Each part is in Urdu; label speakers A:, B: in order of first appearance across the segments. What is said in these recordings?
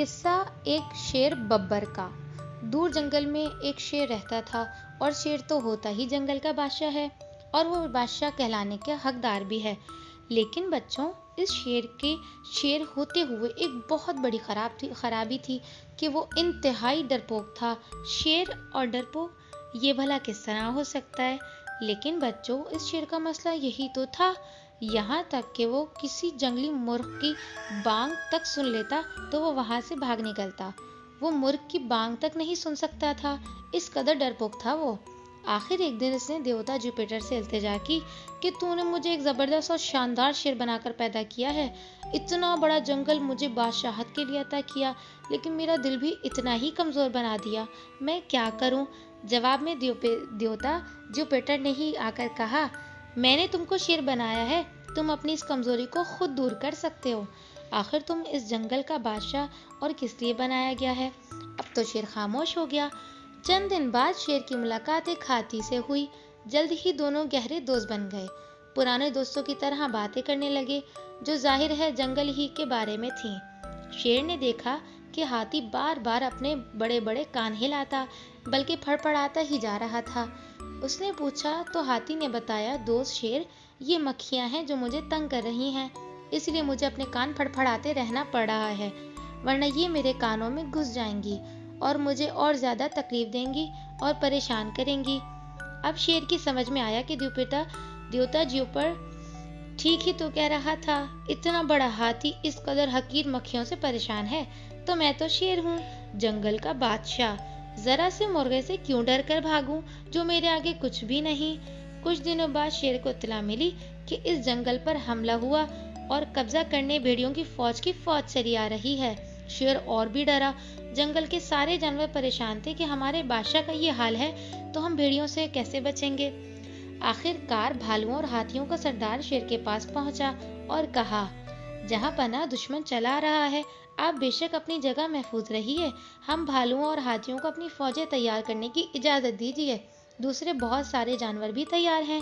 A: قصہ ایک شیر ببر کا۔ دور جنگل میں ایک شیر رہتا تھا، اور شیر تو ہوتا ہی جنگل کا بادشاہ ہے، اور وہ بادشاہ کہلانے کا حقدار بھی ہے۔ لیکن بچوں، اس شیر کے شیر ہوتے ہوئے ایک بہت بڑی خرابی تھی کہ وہ انتہائی ڈرپوک تھا۔ شیر اور ڈرپوک، یہ بھلا کس طرح ہو سکتا ہے؟ لیکن بچوں، اس شیر کا مسئلہ یہی تو تھا۔ یہاں تک کہ وہ کسی جنگلی مرغ کی بانگ تک سن لیتا تو وہ وہاں سے بھاگ نکلتا۔ وہ مرغ کی بانگ تک نہیں سن سکتا تھا، اس قدر ڈرپوک تھا وہ۔ آخر ایک دن اس نے دیوتا جوپیٹر سے التجا کی کہ تو نے مجھے ایک زبردست اور شاندار شیر بنا کر پیدا کیا ہے۔ اتنا بڑا جنگل مجھے بادشاہت کے لیے عطا کیا، لیکن میرا دل بھی اتنا ہی کمزور بنا دیا۔ میں کیا کروں؟ جواب میں دیوتا جوپیٹر نے ہی آ کر کہا، میں نے تم کو شیر بنایا ہے، تم اپنی اس کمزوری کو خود دور کر سکتے ہو۔ آخر تم اس جنگل کا بادشاہ اور کس لیے بنایا گیا ہے؟ اب تو شیر خاموش ہو گیا۔ چند دن بعد شیر کی ملاقات ایک ہاتھی سے ہوئی۔ جلد ہی دونوں گہرے دوست بن گئے، پرانے دوستوں کی طرح باتیں کرنے لگے، جو ظاہر ہے جنگل ہی کے بارے میں تھیں۔ شیر نے دیکھا کہ ہاتھی بار بار اپنے بڑے بڑے کان ہلاتا، بلکہ پھڑپڑاتا ہی جا رہا تھا۔ اس نے پوچھا تو ہاتھی نے بتایا، دوست شیر، یہ مکھیاں ہیں جو مجھے تنگ کر رہی ہیں، اس لیے مجھے اپنے کان پھڑپڑاتے رہنا پڑ رہا ہے، ورنہ یہ میرے کانوں میں گھس جائیں گی اور مجھے اور زیادہ تکلیف دیں گی اور پریشان کریں گی۔ اب شیر کی سمجھ میں آیا کہ دیوتا جوپیٹر ٹھیک ہی تو کہہ رہا تھا، اتنا بڑا ہاتھی اس قدر حقیر مکھیوں سے پریشان ہے تو میں تو شیر ہوں، جنگل کا بادشاہ، ذرا سے مرغے سے کیوں ڈر کر بھاگوں جو میرے آگے کچھ بھی نہیں۔ کچھ دنوں بعد شیر کو اطلاع ملی کہ اس جنگل پر حملہ ہوا اور قبضہ کرنے بھیڑیوں کی فوج چلی آ رہی ہے۔ شیر اور بھی ڈرا۔ جنگل کے سارے جانور پریشان تھے کہ ہمارے بادشاہ کا یہ حال ہے تو ہم بھیڑیوں سے کیسے بچیں گے؟ آخر کار بھالوؤں اور ہاتھیوں کا سردار شیر کے پاس پہنچا اور کہا، جہاں پناہ دشمن چلا رہا ہے، آپ بے شک اپنی جگہ محفوظ رہیے، ہم بھالوؤں اور ہاتھیوں کو اپنی فوجیں تیار کرنے کی اجازت دیجیے، دوسرے بہت سارے جانور بھی تیار ہیں،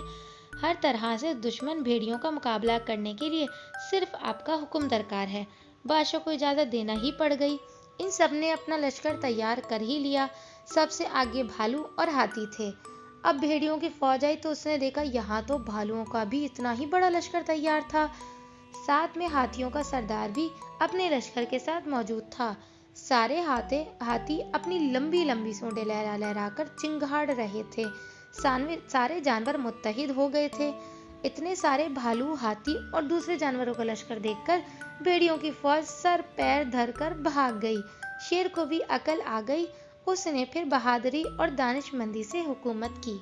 A: ہر طرح سے دشمن بھیڑیوں کا مقابلہ کرنے کے لیے صرف آپ کا حکم درکار ہے۔ بادشاہ کو اجازت دینا ہی پڑ گئی۔ ان سب نے اپنا لشکر تیار کر ہی لیا۔ سب سے آگے بھالو اور ہاتھی تھے۔ اب بھیڑیوں کی فوج آئی تو اس نے دیکھا یہاں تو بھالوؤں کا بھی اتنا ہی بڑا لشکر تیار تھا، ساتھ میں ہاتھیوں کا سردار بھی اپنے لشکر کے ساتھ موجود تھا۔ سارے ہاتھی اپنی لمبی لمبی سونڈیں لہرا لہرا کر چنگھاڑ رہے تھے۔ سارے جانور متحد ہو گئے تھے۔ اتنے سارے بھالو، ہاتھی اور دوسرے جانوروں کا لشکر دیکھ کر بھیڑیوں کی فوج سر پیر دھر کر بھاگ گئی۔ شیر کو بھی عقل آ گئی، اس نے پھر بہادری اور دانش مندی سے حکومت کی۔